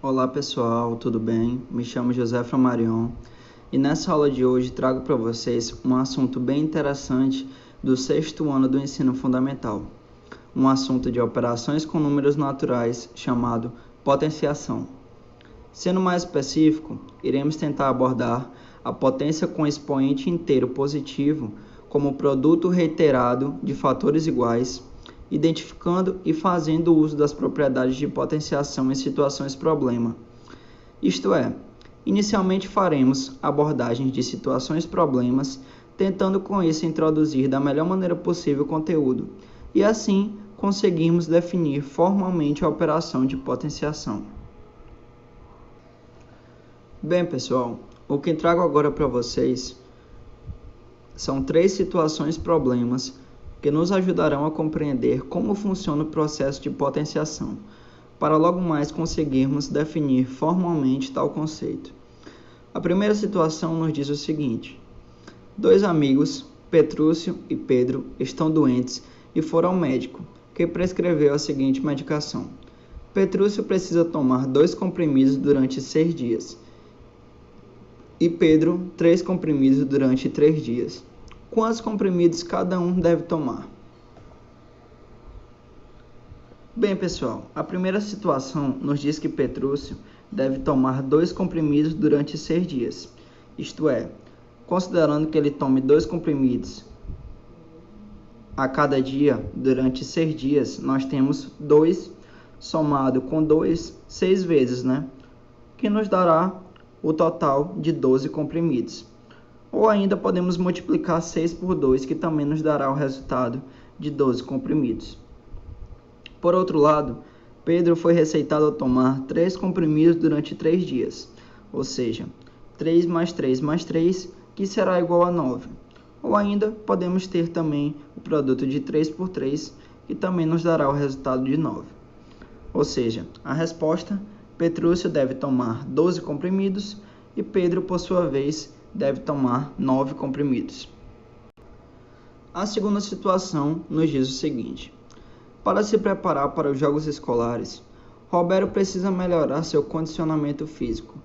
Olá pessoal, tudo bem? Me chamo José Flamarion e nessa aula de hoje trago para vocês um assunto bem interessante do sexto ano do ensino fundamental. Um assunto de operações com números naturais chamado potenciação. Sendo mais específico, iremos tentar abordar a potência com expoente inteiro positivo como produto reiterado de fatores iguais, identificando e fazendo uso das propriedades de potenciação em situações problema. Isto é, inicialmente faremos abordagens de situações problemas, tentando com isso introduzir da melhor maneira possível o conteúdo, e assim conseguirmos definir formalmente a operação de potenciação. Bem, pessoal, o que trago agora para vocês são 3 situações problemas que nos ajudarão a compreender como funciona o processo de potenciação, para logo mais conseguirmos definir formalmente tal conceito. A primeira situação nos diz o seguinte: 2 amigos, Petrúcio e Pedro, estão doentes e foram ao médico, que prescreveu a seguinte medicação. Petrúcio precisa tomar 2 comprimidos durante 6 dias e Pedro 3 comprimidos durante 3 dias. Quantos comprimidos cada um deve tomar? Bem, pessoal, a primeira situação nos diz que Petrúcio deve tomar 2 comprimidos durante 6 dias. Isto é, considerando que ele tome 2 comprimidos a cada dia durante 6 dias, nós temos 2 somado com 2, 6 vezes, né? Que nos dará o total de 12 comprimidos. Ou ainda podemos multiplicar 6 por 2, que também nos dará o resultado de 12 comprimidos. Por outro lado, Pedro foi receitado a tomar 3 comprimidos durante 3 dias, ou seja, 3 mais 3 mais 3, que será igual a 9. Ou ainda podemos ter também o produto de 3 por 3, que também nos dará o resultado de 9. Ou seja, a resposta, Petrúcio deve tomar 12 comprimidos e Pedro, por sua vez, deve tomar 9 comprimidos. A segunda situação nos diz o seguinte: para se preparar para os jogos escolares, Roberto precisa melhorar seu condicionamento físico.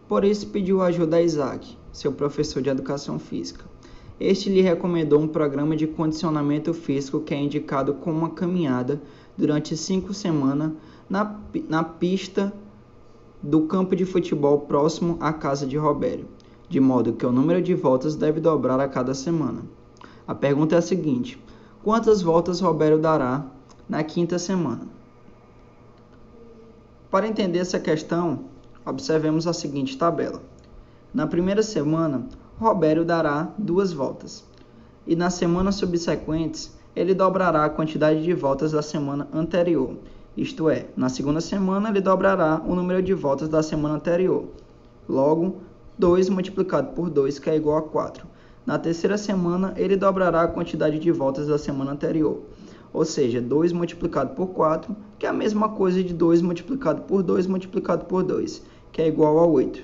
Por isso pediu ajuda a Isaac, seu professor de educação física. Este lhe recomendou um programa de condicionamento físico que é indicado como uma caminhada durante 5 semanas na pista do campo de futebol próximo à casa de Roberto, de modo que o número de voltas deve dobrar a cada semana. A pergunta é a seguinte: quantas voltas Roberto dará na 5ª semana? Para entender essa questão, observemos a seguinte tabela. Na primeira semana, Roberto dará 2 voltas, e nas semanas subsequentes, ele dobrará a quantidade de voltas da semana anterior. Isto é, na segunda semana, ele dobrará o número de voltas da semana anterior. Logo, 2 multiplicado por 2, que é igual a 4. Na terceira semana, ele dobrará a quantidade de voltas da semana anterior. Ou seja, 2 multiplicado por 4, que é a mesma coisa de 2 multiplicado por 2 multiplicado por 2, que é igual a 8.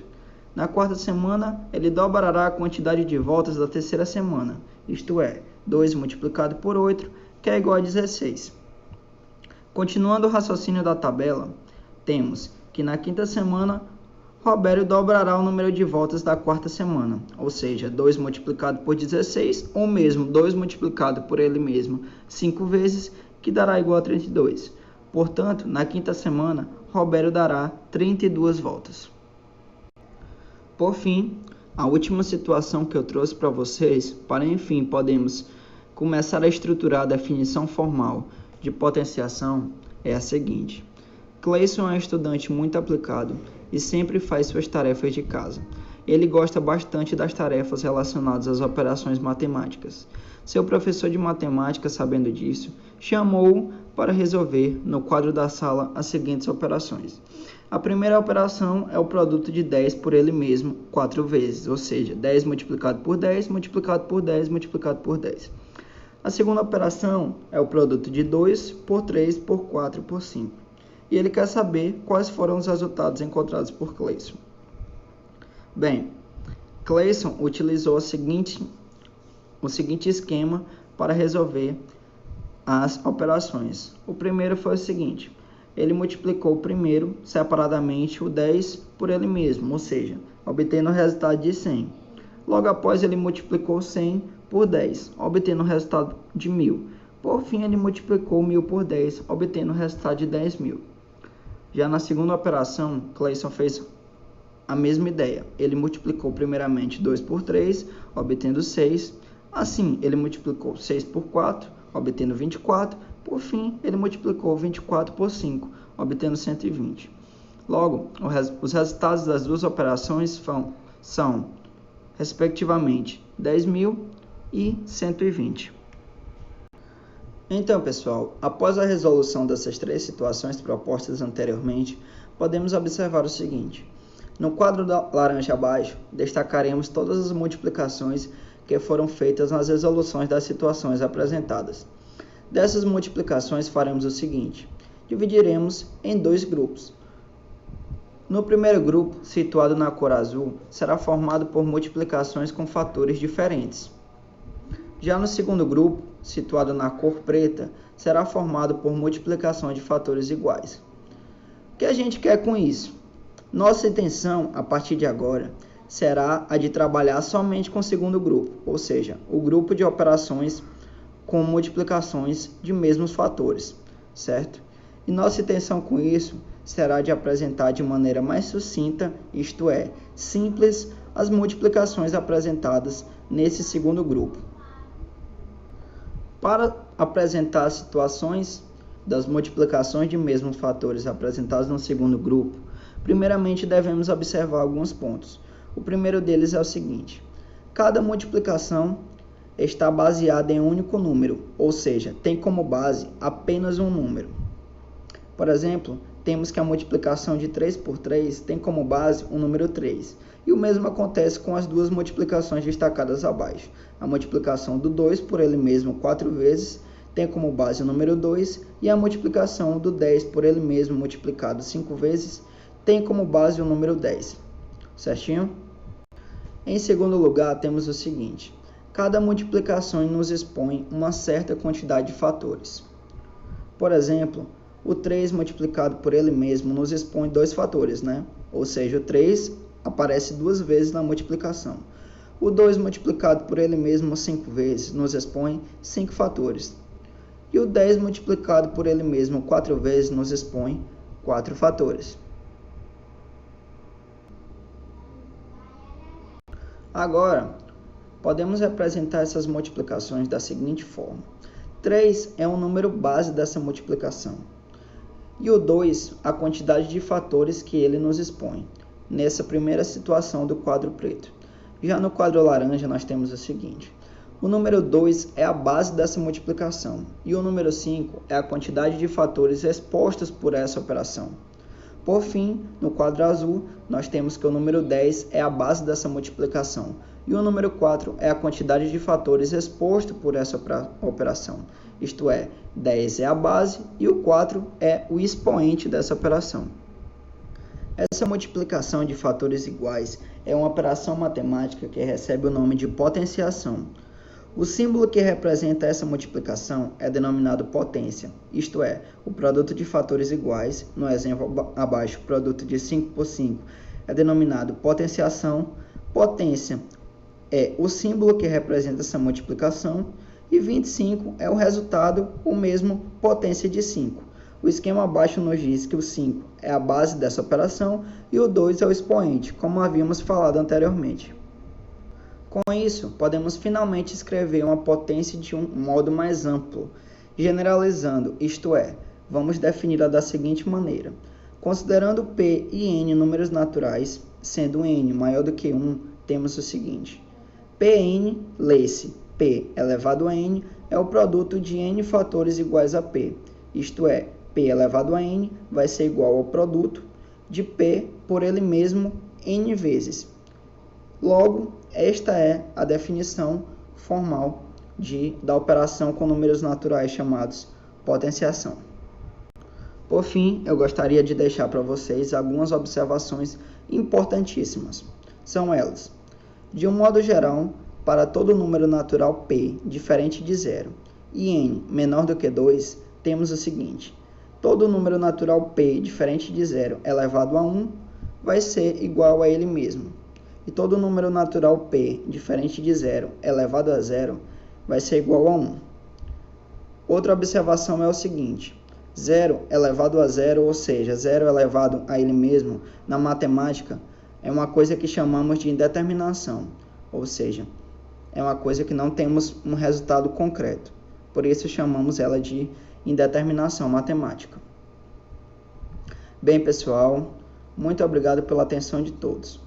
Na quarta semana, ele dobrará a quantidade de voltas da terceira semana. Isto é, 2 multiplicado por 8, que é igual a 16. Continuando o raciocínio da tabela, temos que na 5ª semana, Roberto dobrará o número de voltas da 4ª semana, ou seja, 2 multiplicado por 16, ou mesmo 2 multiplicado por ele mesmo 5 vezes, que dará igual a 32. Portanto, na 5ª semana, Roberto dará 32 voltas. Por fim, a última situação que eu trouxe para vocês, para enfim podemos começar a estruturar a definição formal de potenciação, é a seguinte: Cleison é um estudante muito aplicado e sempre faz suas tarefas de casa. Ele gosta bastante das tarefas relacionadas às operações matemáticas. Seu professor de matemática, sabendo disso, chamou-o para resolver, no quadro da sala, as seguintes operações. A primeira operação é o produto de 10 por ele mesmo 4 vezes, ou seja, 10 multiplicado por 10, multiplicado por 10, multiplicado por 10. A segunda operação é o produto de 2 por 3 por 4 por 5. E ele quer saber quais foram os resultados encontrados por Cleison. Bem, Cleison utilizou o seguinte esquema para resolver as operações. O primeiro foi o seguinte: ele multiplicou primeiro, separadamente, o 10 por ele mesmo, ou seja, obtendo o resultado de 100. Logo após, ele multiplicou 100 por 10, obtendo o resultado de 1.000. Por fim, ele multiplicou 1.000 por 10, obtendo o resultado de 10.000. Já na segunda operação, Clayson fez a mesma ideia. Ele multiplicou primeiramente 2 por 3, obtendo 6. Assim, ele multiplicou 6 por 4, obtendo 24. Por fim, ele multiplicou 24 por 5, obtendo 120. Logo, os resultados das duas operações são, respectivamente, 10.000 e 120. Então, pessoal, após a resolução dessas três situações propostas anteriormente, podemos observar o seguinte. No quadro da laranja abaixo, destacaremos todas as multiplicações que foram feitas nas resoluções das situações apresentadas. Dessas multiplicações, faremos o seguinte. Dividiremos em dois grupos. No primeiro grupo, situado na cor azul, será formado por multiplicações com fatores diferentes. Já no segundo grupo, situado na cor preta, será formado por multiplicação de fatores iguais. O que a gente quer com isso? Nossa intenção, a partir de agora, será a de trabalhar somente com o segundo grupo, ou seja, o grupo de operações com multiplicações de mesmos fatores, certo? E nossa intenção com isso será de apresentar de maneira mais sucinta, isto é, simples, as multiplicações apresentadas nesse segundo grupo. Para apresentar as situações das multiplicações de mesmos fatores apresentados no segundo grupo, primeiramente devemos observar alguns pontos. O primeiro deles é o seguinte: cada multiplicação está baseada em um único número, ou seja, tem como base apenas um número. Por exemplo, temos que a multiplicação de 3 por 3 tem como base o número 3. E o mesmo acontece com as duas multiplicações destacadas abaixo. A multiplicação do 2 por ele mesmo 4 vezes tem como base o número 2, e a multiplicação do 10 por ele mesmo multiplicado 5 vezes tem como base o número 10. Certinho? Em segundo lugar, temos o seguinte: cada multiplicação nos expõe uma certa quantidade de fatores. Por exemplo, o 3 multiplicado por ele mesmo nos expõe dois fatores, né? Ou seja, o 3 aparece duas vezes na multiplicação. O 2 multiplicado por ele mesmo 5 vezes nos expõe 5 fatores. E o 10 multiplicado por ele mesmo 4 vezes nos expõe 4 fatores. Agora, podemos representar essas multiplicações da seguinte forma. 3 é o número base dessa multiplicação. E o 2, a quantidade de fatores que ele nos expõe, nessa primeira situação do quadro preto. Já no quadro laranja, nós temos o seguinte. O número 2 é a base dessa multiplicação, e o número 5 é a quantidade de fatores expostos por essa operação. Por fim, no quadro azul, nós temos que o número 10 é a base dessa multiplicação, e o número 4 é a quantidade de fatores exposto por essa operação. Isto é, 10 é a base e o 4 é o expoente dessa operação. Essa multiplicação de fatores iguais é uma operação matemática que recebe o nome de potenciação. O símbolo que representa essa multiplicação é denominado potência, isto é, o produto de fatores iguais, no exemplo abaixo, o produto de 5 por 5, é denominado potenciação. Potência é o símbolo que representa essa multiplicação, e 25 é o resultado, o mesmo potência de 5. O esquema abaixo nos diz que o 5 é a base dessa operação e o 2 é o expoente, como havíamos falado anteriormente. Com isso, podemos finalmente escrever uma potência de um modo mais amplo, generalizando, isto é, vamos defini-la da seguinte maneira. Considerando P e N números naturais, sendo N maior do que 1, temos o seguinte. Pn, lê-se, P elevado a N, é o produto de N fatores iguais a P, isto é, P elevado a N vai ser igual ao produto de P por ele mesmo N vezes. Logo, esta é a definição formal da operação com números naturais chamados potenciação. Por fim, eu gostaria de deixar para vocês algumas observações importantíssimas. São elas: de um modo geral, para todo número natural P diferente de zero e N menor do que 2, temos o seguinte. todo número natural p diferente de 0 elevado a 1 vai ser igual a ele mesmo. E todo número natural p diferente de 0 elevado a 0 vai ser igual a 1. Outra observação é o seguinte: 0 elevado a 0, ou seja, 0 elevado a ele mesmo, na matemática, é uma coisa que chamamos de indeterminação, ou seja, é uma coisa que não temos um resultado concreto. Por isso chamamos ela de indeterminação matemática. Bem, pessoal, muito obrigado pela atenção de todos.